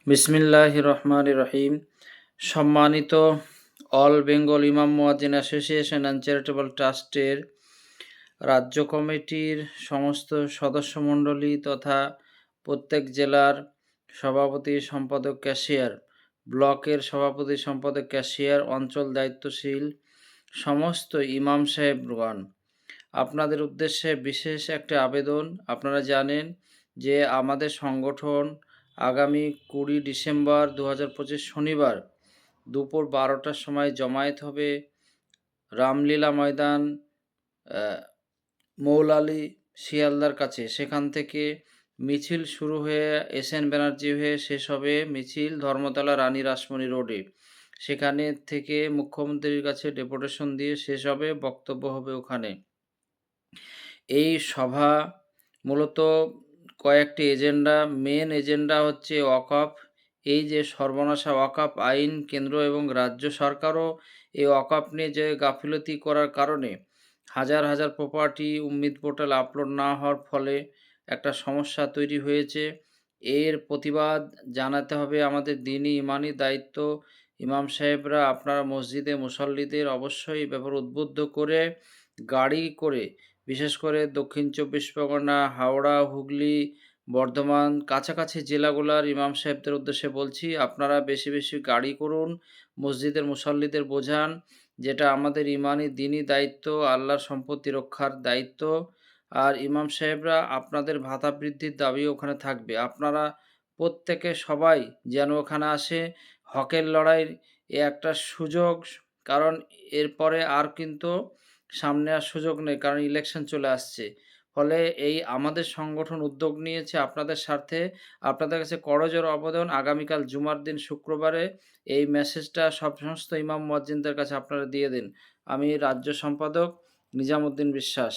বিসমিল্লাহির রহমানির রহিম। সম্মানিত অল বেঙ্গল ইমাম মুয়াজ্জিন অ্যাসোসিয়েশন অ্যান্ড চ্যারিটেবল ট্রাস্টের রাজ্য কমিটির সমস্ত সদস্যমণ্ডলী তথা প্রত্যেক জেলার সভাপতি সম্পাদক ক্যাশিয়ার, ব্লকের সভাপতি সম্পাদক ক্যাশিয়ার, অঞ্চল দায়িত্বশীল সমস্ত ইমাম সাহেবগণ, আপনাদের উদ্দেশ্যে বিশেষ একটা আবেদন। আপনারা জানেন যে আমাদের সংগঠন আগামী 20 ডিসেম্বর 2025 শনিবার দুপুর 12টার সময় জমায়েত হবে রামলীলা ময়দান, মৌলালী শিয়ালদার কাছে। সেখান থেকে মিছিল শুরু হয়ে এসএন ব্যানার্জি হয়ে শেষ হবে মিছিল ধর্মতলা রানী রাসমণি রোডে। সেখানে থেকে মুখ্যমন্ত্রীর কাছে ডেপুটেশন দিয়ে শেষ হবে, বক্তব্য হবে ওখানে। এই সভা মূলত কয়েকটি এজেন্ডা, মেন এজেন্ডা হচ্ছে ওয়াকফ। এই যে সর্বনাশা ওয়াকফ আইন, কেন্দ্র এবং রাজ্য সরকারও এই ওয়াকফ নিয়ে যে গাফিলতি করার কারণে হাজার হাজার প্রপার্টি উম্মিদ পোর্টাল আপলোড না হওয়ার ফলে একটা সমস্যা তৈরি হয়েছে। এর প্রতিবাদ জানাতে হবে আমাদের দ্বীনি ইমানি দায়িত্ব। ইমাম সাহেবরা আপনারা মসজিদে মুসল্লিদের অবশ্যই ব্যাপারে উদ্বুদ্ধ করে গাড়ি করে, বিশেষ করে দক্ষিণ 24 পরগনা, হাওড়া, হুগলি, বর্ধমান কাছাকাছি জেলাগুলোর ইমাম সাহেবদের উদ্দেশ্যে বলছি, আপনারা বেশি বেশি গাড়ি করুন, মসজিদের মুসল্লিদের বোঝান যেটা আমাদের ইমানি দ্বীনি দায়িত্ব, আল্লাহর সম্পত্তি রক্ষার দায়িত্ব। আর ইমাম সাহেবরা আপনাদের ভাতা বৃদ্ধির দাবিও ওখানে থাকবে। আপনারা প্রত্যেকে সবাই যেন ওখানে আসে। হকের লড়াইয়ের এ একটা সুযোগ, কারণ এরপরে আর কিন্তু সামনে আর সুযোগ নেই, কারণ ইলেকশন চলে আসছে। ফলে এই আমাদের সংগঠন উদ্যোগ নিয়েছে আপনাদের স্বার্থে। আপনাদের কাছে করজোড়ে আবেদন, আগামীকাল জুমার দিন শুক্রবারে এই মেসেজটা সমস্ত ইমাম মুয়াজ্জিনদের কাছে আপনারা দিয়ে দিন। আমি রাজ্য সম্পাদক নিজামুদ্দিন বিশ্বাস।